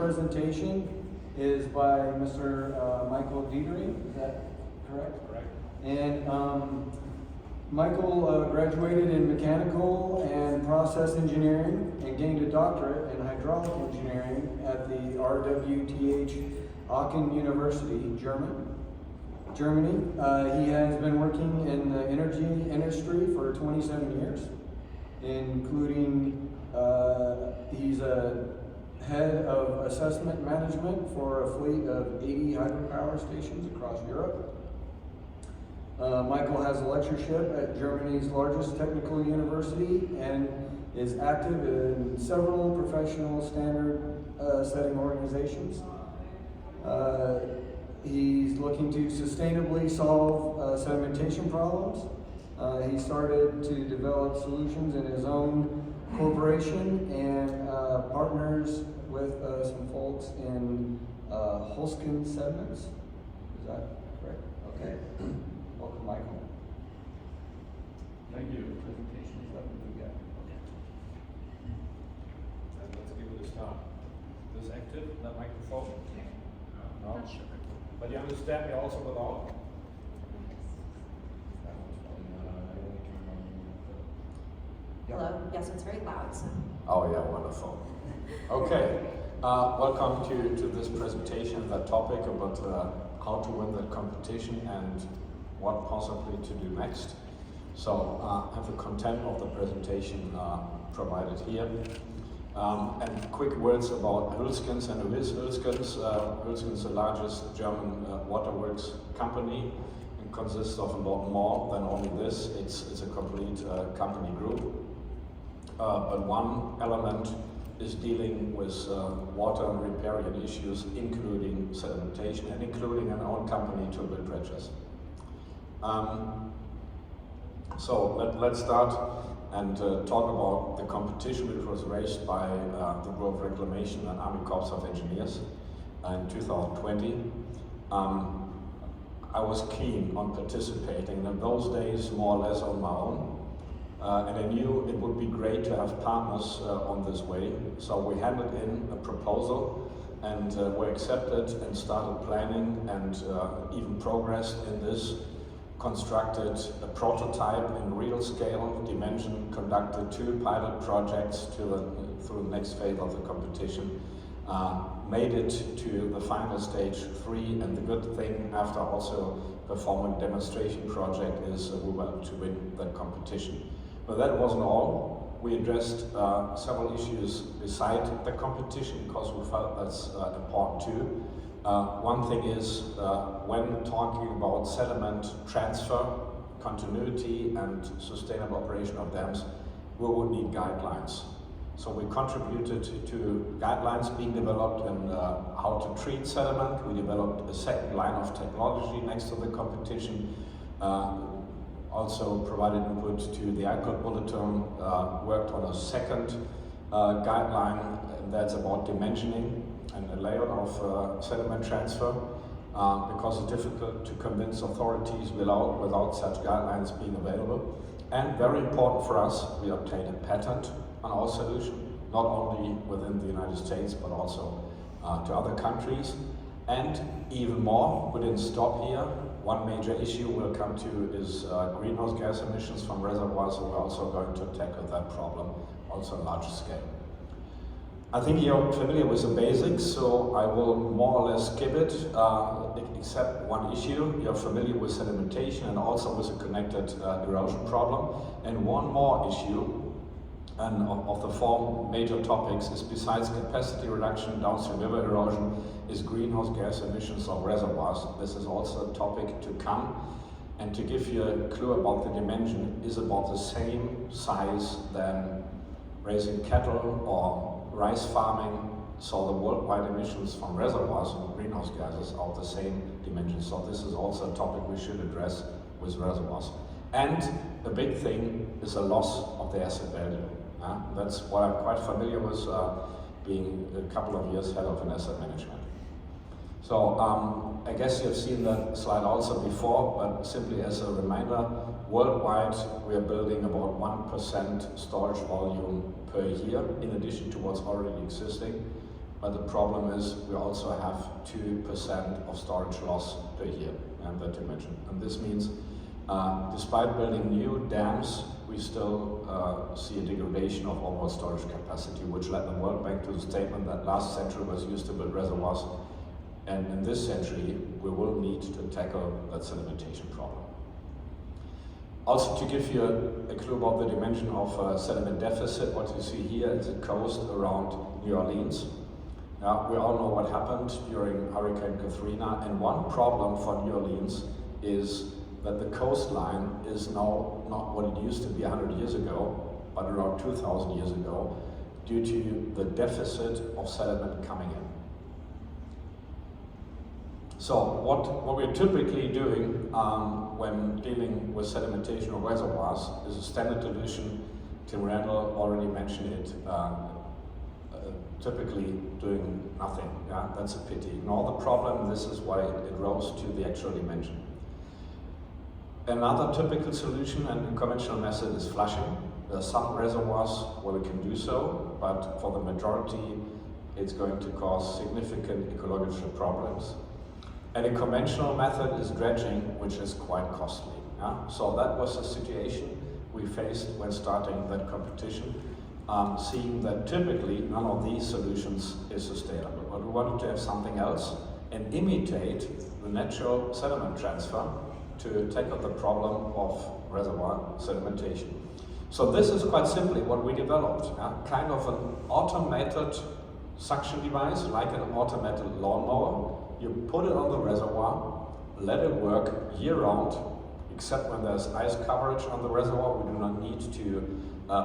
presentation is by Mr. Michael Detering. Is that correct? Correct. And Michael graduated in mechanical and process engineering and gained a doctorate in hydraulic engineering at the RWTH Aachen University, Germany. He has been working in the energy industry for 27 years, including he's a head of assessment management for a fleet of 80 hydropower stations across Europe. Michael has a lectureship at Germany's largest technical university and is active in several professional standard setting organizations. He's looking to sustainably solve sedimentation problems. He started to develop solutions in his own corporation and partners with some folks in Hülskens Sediments. Is that correct? Okay. Welcome, Michael. Thank you. Presentation is up. We got. Okay. Let's give it a start. Is this active? That microphone? No. Not sure. But you understand me also without? Hello. Yes, it's very loud. So. Oh yeah, wonderful. Okay, welcome to this presentation, that topic about how to win that competition and what possibly to do next. So I have the content of the presentation provided here. And quick words about Hülskens and who is Hülskens. Hülskens is the largest German waterworks company and consists of a lot more than only this. It's a complete company group. But one element is dealing with water and riparian issues, including sedimentation and including an own company to build dredges. So let's start and talk about the competition which was raised by the Bureau of Reclamation and Army Corps of Engineers in 2020. I was keen on participating, in those days more or less on my own. And I knew it would be great to have partners on this way. So we handed in a proposal and were accepted and started planning and even progressed in this, constructed a prototype in real scale dimension, conducted 2 pilot projects through the next phase of the competition, made it to the final stage 3, and the good thing after also performing a demonstration project is we were able to win that competition. But that wasn't all. We addressed several issues beside the competition because we felt that's important too. One thing is when talking about sediment transfer, continuity and sustainable operation of dams, we would need guidelines. So we contributed to guidelines being developed in how to treat sediment. We developed a second line of technology next to the competition. Also provided input to the ICOT bulletin, worked on a second guideline, and that's about dimensioning and a layout of sediment transfer, because it's difficult to convince authorities without such guidelines being available. And very important for us, we obtained a patent on our solution, not only within the United States, but also to other countries. And even more, we didn't stop here. One major issue we'll come to is greenhouse gas emissions from reservoirs, so we're also going to tackle that problem, also on a larger scale. I think you're familiar with the basics, so I will more or less skip it, except one issue. You're familiar with sedimentation and also with the connected erosion problem. And one more issue, and of the 4 major topics, is besides capacity reduction, downstream river erosion, is greenhouse gas emissions of reservoirs. This is also a topic to come. And to give you a clue about the dimension, is about the same size than raising cattle or rice farming. So the worldwide emissions from reservoirs and greenhouse gases are of the same dimension. So this is also a topic we should address with reservoirs. And a big thing is a loss of the asset value. That's what I'm quite familiar with, being a couple of years head of an asset management. So I guess you've seen that slide also before, but simply as a reminder, worldwide we are building about 1% storage volume per year, in addition to what's already existing. but the problem is we also have 2% of storage loss per year, and that you mentioned. And this means, despite building new dams, we still see a degradation of overall storage capacity, which led the World Bank to the statement that last century was used to build reservoirs, and in this century we will need to tackle that sedimentation problem. Also, to give you a clue about the dimension of sediment deficit, what you see here is the coast around New Orleans. We all know what happened during Hurricane Katrina, and one problem for New Orleans is that the coastline is now not what it used to be 100 years ago, but around 2,000 years ago, due to the deficit of sediment coming in. So what we're typically doing when dealing with sedimentation of reservoirs is a standard dilution. Tim Randall already mentioned it. Typically doing nothing. Yeah, that's a pity. Ignore the problem. This is why it rose to the actual dimension. Another typical solution and conventional method is flushing. There are some reservoirs where we can do so, but for the majority, it's going to cause significant ecological problems. And a conventional method is dredging, which is quite costly. Yeah? So that was the situation we faced when starting that competition, seeing that typically none of these solutions is sustainable. But we wanted to have something else and imitate the natural sediment transfer to tackle the problem of reservoir sedimentation. So this is quite simply what we developed, kind of an automated suction device, like an automated lawnmower. You put it on the reservoir, let it work year-round, except when there's ice coverage on the reservoir. We do not need to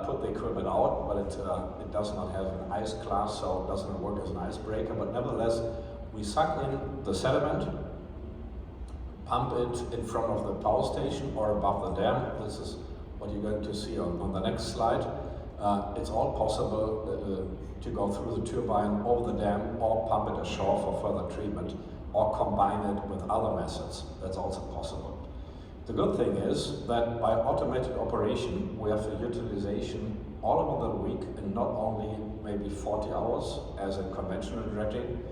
put the equipment out, but it does not have an ice class, so it doesn't work as an icebreaker. But nevertheless, we suck in the sediment, pump it in front of the power station or above the dam. This is what you're going to see on the next slide. It's all possible to go through the turbine over the dam or pump it ashore for further treatment or combine it with other methods. That's also possible. The good thing is that by automated operation, we have a utilization all over the week and not only maybe 40 hours as in conventional dredging,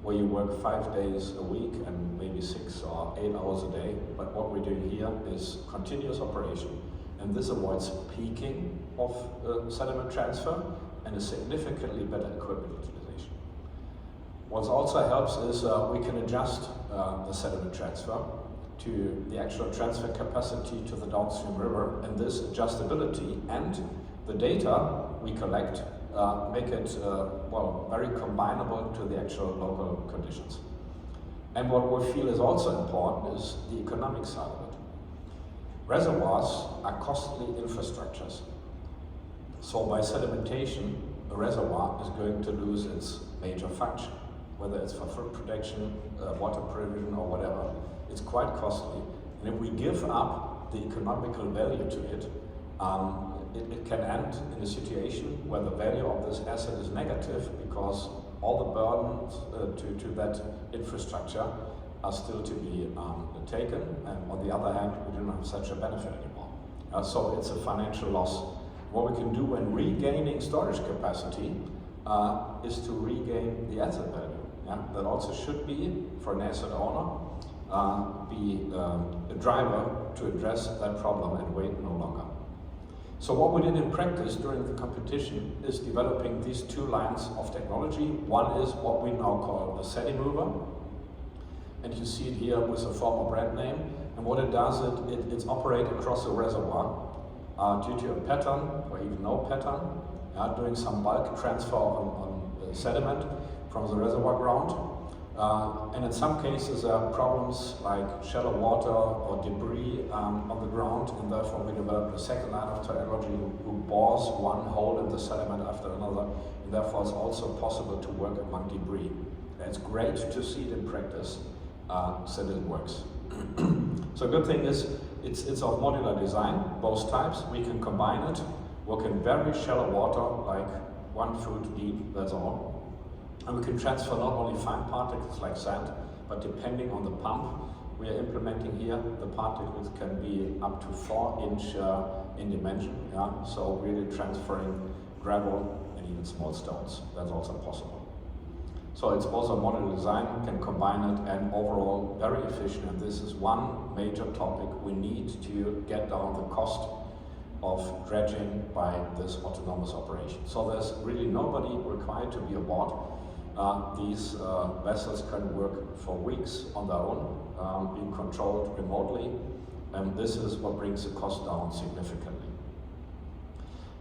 where you work 5 days a week and maybe 6 or 8 hours a day. But what we're doing here is continuous operation. And this avoids peaking of sediment transfer and a significantly better equipment utilization. What also helps is we can adjust the sediment transfer to the actual transfer capacity to the downstream river, and this adjustability and the data we collect make it very combinable to the actual local conditions. And what we feel is also important is the economic side of it. Reservoirs are costly infrastructures. So by sedimentation, a reservoir is going to lose its major function, whether it's for food protection, water provision, or whatever. It's quite costly. And if we give up the economical value to it, it can end in a situation where the value of this asset is negative because all the burdens to that infrastructure are still to be taken, and on the other hand, we do not have such a benefit anymore. So it's a financial loss. What we can do when regaining storage capacity is to regain the asset value. Yeah? That also should be, for an asset owner, be a driver to address that problem and wait no longer. So what we did in practice during the competition is developing these two lines of technology. One is what we now call a SediMover, and you see it here with a former brand name. And what it does, it's operate across a reservoir due to a pattern or even no pattern, doing some bulk transfer on sediment from the reservoir ground. And in some cases there are problems like shallow water or debris on the ground, and therefore we developed a second line of technology who bores one hole in the sediment after another, and therefore it's also possible to work among debris. And it's great to see it in practice, so that it works. So good thing is it's of modular design, both types. We can combine it, work in very shallow water, like 1 foot deep, that's all. And we can transfer not only fine particles like sand, but depending on the pump we are implementing here, the particles can be up to 4 inch in dimension. So really transferring gravel and even small stones, that's also possible. So it's also a modular design, can combine it, and overall very efficient. And this is one major topic we need to get down the cost of dredging by this autonomous operation. So there's really nobody required to be aboard. These vessels can work for weeks on their own, being controlled remotely, and this is what brings the cost down significantly.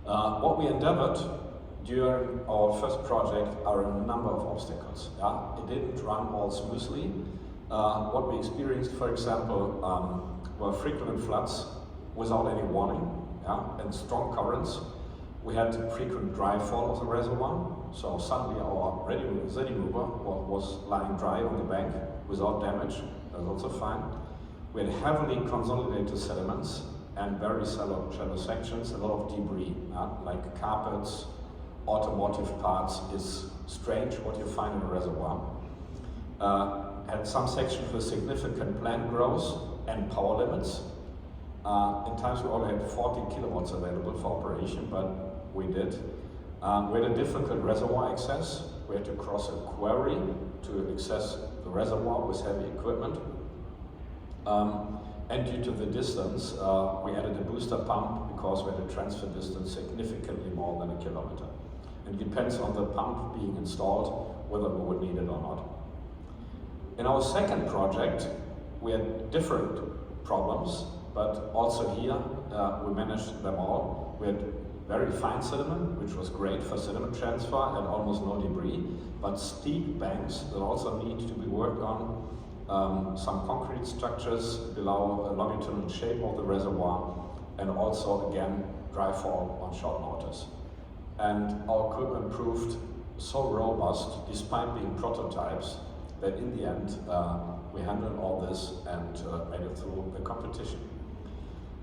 What we endeavored during our first project are a number of obstacles. It didn't run all smoothly. What we experienced, for example, were frequent floods without any warning, and strong currents. We had frequent dry fall of the reservoir, so suddenly our Sedimover was lying dry on the bank without damage. That's also fine. We had heavily consolidated sediments and very shallow sections, a lot of debris, like carpets, automotive parts. Is strange what you find in a reservoir. Had some sections with significant plant growth and power limits. In times we only had 40 kilowatts available for operation, but we did. We had a difficult reservoir access. We had to cross a quarry to access the reservoir with heavy equipment. And due to the distance, we added a booster pump because we had a transfer distance significantly more than 1 kilometer. It depends on the pump being installed whether we would need it or not. In our second project, we had different problems, but also here we managed them all. We had very fine sediment, which was great for sediment transfer and almost no debris, but steep banks that also need to be worked on. Some concrete structures below a longitudinal shape of the reservoir, and also again dry fall on short notice. And our equipment proved so robust, despite being prototypes, that in the end we handled all this and made it through the competition.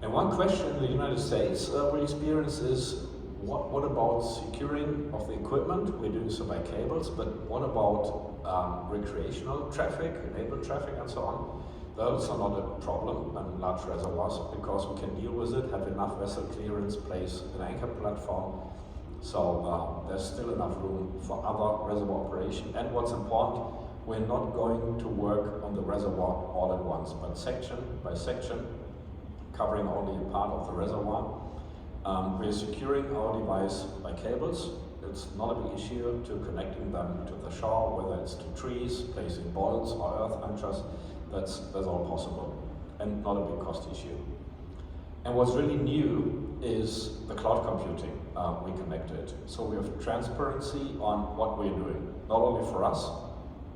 And one question in the United States we experience is, what about securing of the equipment? We're doing so by cables, but what about recreational traffic, enabled traffic and so on? That's also not a problem in large reservoirs because we can deal with it, have enough vessel clearance, place an anchor platform. So there's still enough room for other reservoir operation. And what's important, we're not going to work on the reservoir all at once, but section by section, covering only a part of the reservoir. We're securing our device by cables. It's not a big issue to connecting them to the shore, whether it's to trees, placing bolts or earth anchors. That's all possible and not a big cost issue. And what's really new is the cloud computing we connected. So we have transparency on what we're doing, not only for us,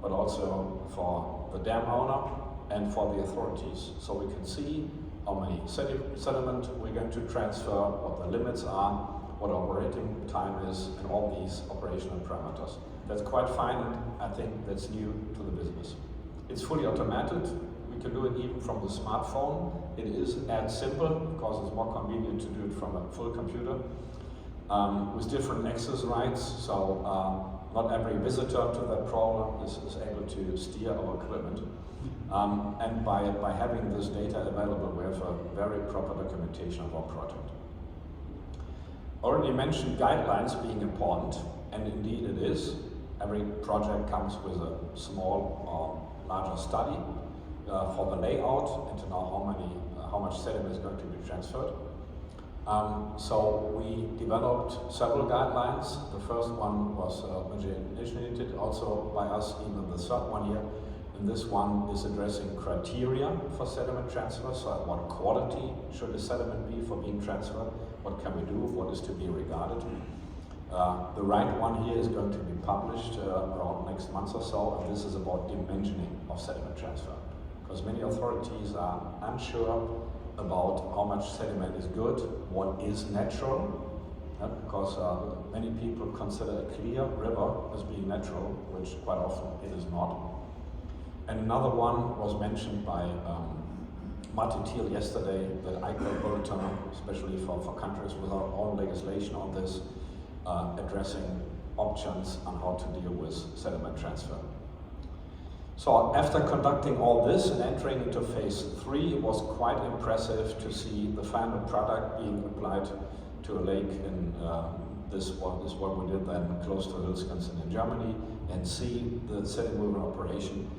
but also for the dam owner and for the authorities. So we can see how many sediment we're going to transfer, what the limits are, what operating time is, and all these operational parameters. That's quite fine, and I think that's new to the business. It's fully automated. We can do it even from the smartphone. It is as simple because it's more convenient to do it from a full computer with different access rights. So not every visitor to that problem is able to steer our equipment. And by having this data available, we have a very proper documentation of our project. Already mentioned guidelines being important, and indeed it is. Every project comes with a small or larger study for the layout and to know how much sediment is going to be transferred. So we developed several guidelines. The first one was initiated also by us, even the third one here. And this one is addressing criteria for sediment transfer. So what quality should the sediment be for being transferred? What can we do? What is to be regarded? The right one here is going to be published around next month or so, and this is about dimensioning of sediment transfer. Because many authorities are unsure about how much sediment is good, what is natural, because many people consider a clear river as being natural, which quite often it is not. And another one was mentioned by Martin Thiel yesterday, that ICAO bulletin, especially for countries with our own legislation on this, addressing options on how to deal with sediment transfer. So after conducting all this and entering into phase 3, it was quite impressive to see the final product being applied to a lake in this one we did then close to Hülskens in Germany, and see the sediment movement operation.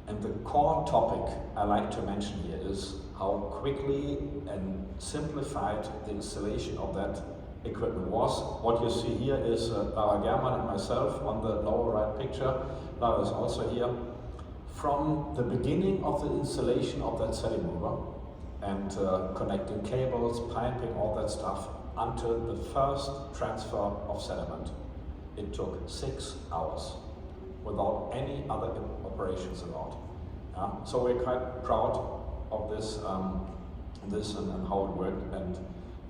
And the core topic I like to mention here is how quickly and simplified the installation of that equipment was. What you see here is Lara German and myself on the lower right picture. Lara is also here. From the beginning of the installation of that sediment mover and connecting cables, piping, all that stuff, until the first transfer of sediment, it took 6 hours without any other operations allowed. So we're quite proud of this, and how it worked, and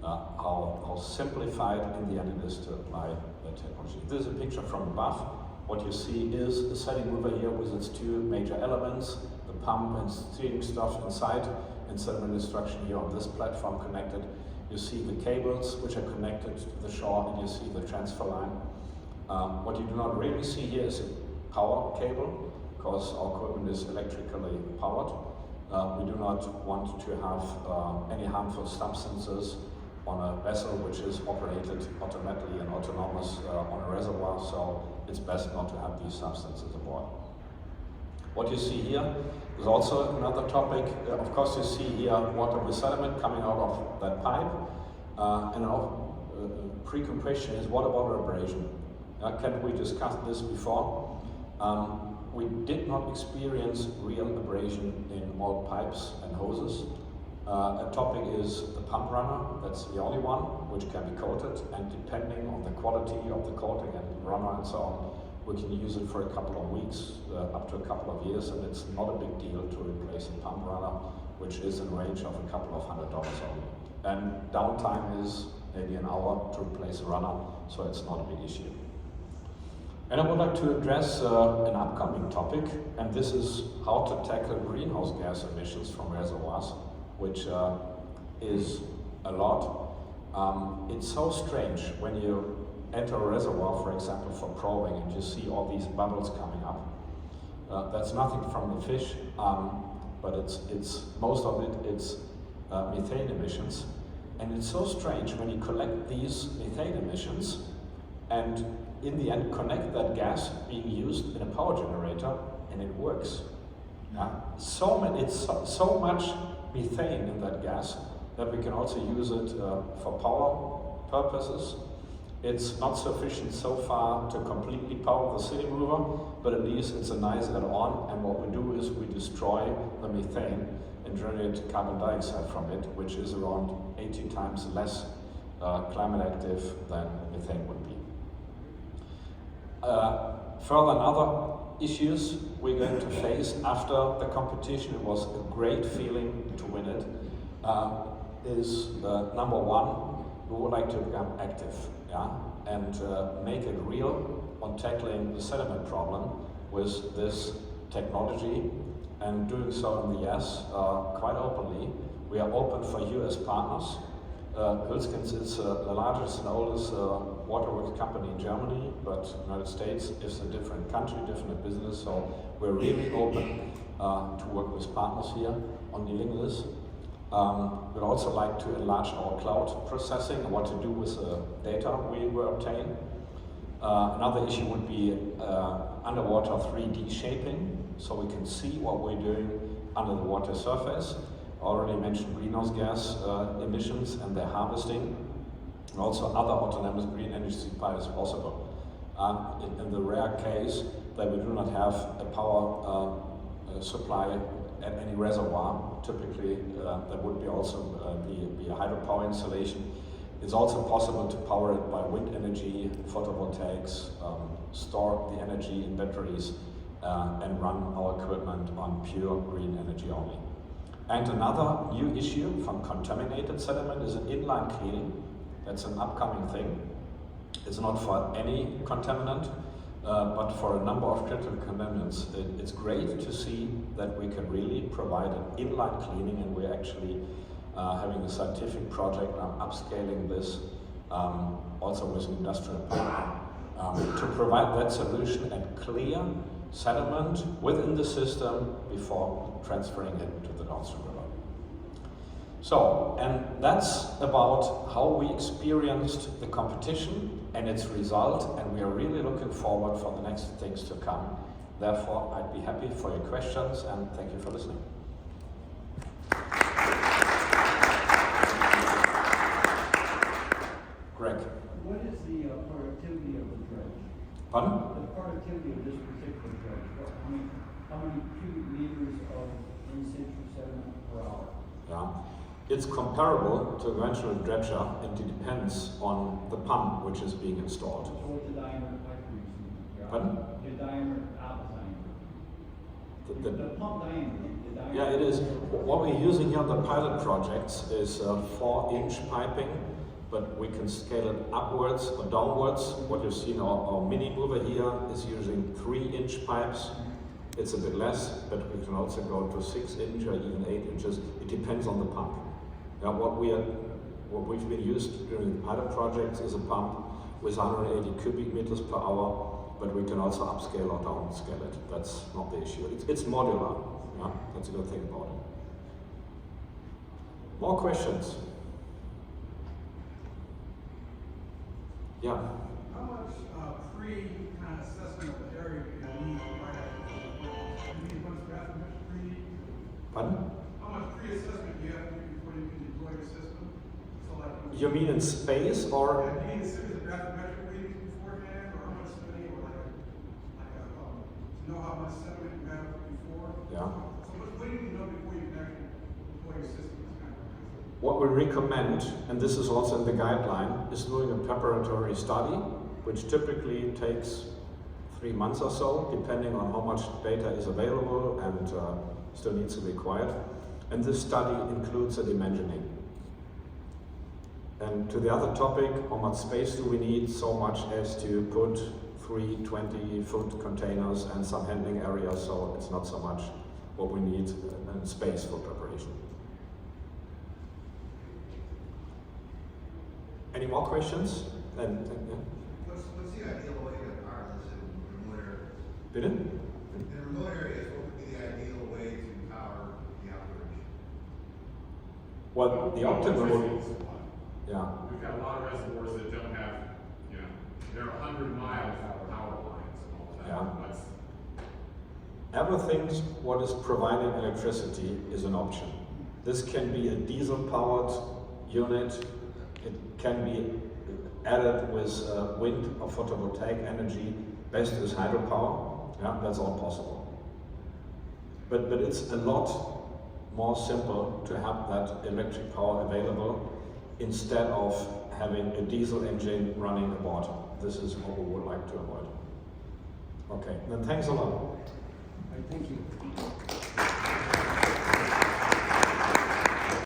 how simplified in the end it is to apply the technology. This is a picture from above. What you see is the sediment mover here with its two major elements, the pump and steering stuff inside, and sediment destruction here on this platform connected. You see the cables which are connected to the shore, and you see the transfer line. What you do not really see here is a power cable, because our equipment is electrically powered. We do not want to have any harmful substances on a vessel which is operated automatically and autonomous on a reservoir, so it's best not to have these substances aboard. What you see here is also another topic. Of course, you see here water with sediment coming out of that pipe. And our pre-question is, what about abrasion? Can we discuss this before? We did not experience real abrasion in all pipes and hoses. A topic is the pump runner. That's the only one which can be coated, and depending on the quality of the coating and runner and so on, we can use it for a couple of weeks, up to a couple of years, and it's not a big deal to replace a pump runner, which is in range of a couple of $100 only. And downtime is maybe an hour to replace a runner, so it's not a big issue. And I would like to address an upcoming topic, and this is how to tackle greenhouse gas emissions from reservoirs, which is a lot. It's so strange when you enter a reservoir, for example, for probing, and you see all these bubbles coming up. That's nothing from the fish, but it's most of it's methane emissions. And it's so strange when you collect these methane emissions and in the end connect that gas being used in a power generator, and it works. It's so much methane in that gas that we can also use it for power purposes. It's not sufficient so far to completely power the sediment mover, but at least it's a nice add-on, and what we do is we destroy the methane and generate carbon dioxide from it, which is around 80 times less climate active than methane would be. Further, other issues we're going to face after the competition, it was a great feeling to win it, is number one, we would like to become active, and make it real on tackling the sediment problem with this technology, and doing so in the US quite openly. We are open for US partners. Hülskens is the largest and oldest waterworks company in Germany, but United States is a different country, different business, so we're really open to work with partners here on dealing with this. We'd also like to enlarge our cloud processing and what to do with the data we will obtain. Another issue would be underwater 3D shaping, so we can see what we're doing under the water surface. I already mentioned greenhouse gas emissions and their harvesting, and also other autonomous green energy supply is possible. In the rare case that we do not have a power supply at any reservoir, typically that would be also be a hydropower installation. It's also possible to power it by wind energy, photovoltaics, store the energy in batteries, and run our equipment on pure green energy only. And another new issue from contaminated sediment is an inline cleaning. That's an upcoming thing. It's not for any contaminant, but for a number of critical contaminants. It's great to see that we can really provide an inline cleaning, and we're actually having a scientific project. I'm upscaling this also with an industrial partner to provide that solution and clear sediment within the system before transferring it to the downstream river. So, and that's about how we experienced the competition and its result, and we are really looking forward for the next things to come. Therefore, I'd be happy for your questions, and thank you for listening. Greg. What is the productivity of the dredge? Pardon? The productivity of this particular dredge? How many cubic meters of in-situ sediment per hour? Yeah. It's comparable to a conventional dredger, and it depends on the pump which is being installed. So what's the diameter of the pipe you're using? Pardon? The diameter, outlet diameter. The pump diameter. The diameter. Yeah, it is. What we're using here on the pilot projects is 4-inch piping, but we can scale it upwards or downwards. What you see in our mini mover here is using 3-inch pipes. It's a bit less, but we can also go to 6-inch or even 8 inches. It depends on the pump. Now, what we've been used during the pilot projects is a pump with 180 cubic meters per hour, but we can also upscale or downscale it. That's not the issue. It's modular. Yeah, that's a good thing about it. More questions? Yeah. How much pre-kind of assessment of the area do you need right after? Do you need a bunch of bathymetric? Pardon? How much pre-assessment do you have to do before you can deploy your system? So like, You mean in space or? do you need a series of bathymetric readings beforehand, or how much study, or to know how much sediment you have before? Yeah. So what do you need to know before you can actually deploy your system? What we recommend, and this is also in the guideline, is doing a preparatory study, which typically takes 3 months or so, depending on how much data is available and still needs to be acquired. And this study includes a dimensioning. And to the other topic, how much space do we need? So much as to put 3 20-foot containers and some handling areas, so it's not so much what we need in space for preparation. Any more questions? Yeah. What's the ideal way to power this in remote areas? Bitte? In remote areas, what would be the ideal way to power the operation? Well, the optimal would, yeah. We've got a lot of reservoirs that don't have, they're 100 miles from power lines and all that. Yeah. That's, Everything what is providing electricity is an option. This can be a diesel-powered unit. It can be added with wind or photovoltaic energy. Best is hydropower. Yeah, that's all possible. But it's a lot more simple to have that electric power available instead of having a diesel engine running aboard. This is what we would like to avoid. Okay, then thanks a lot.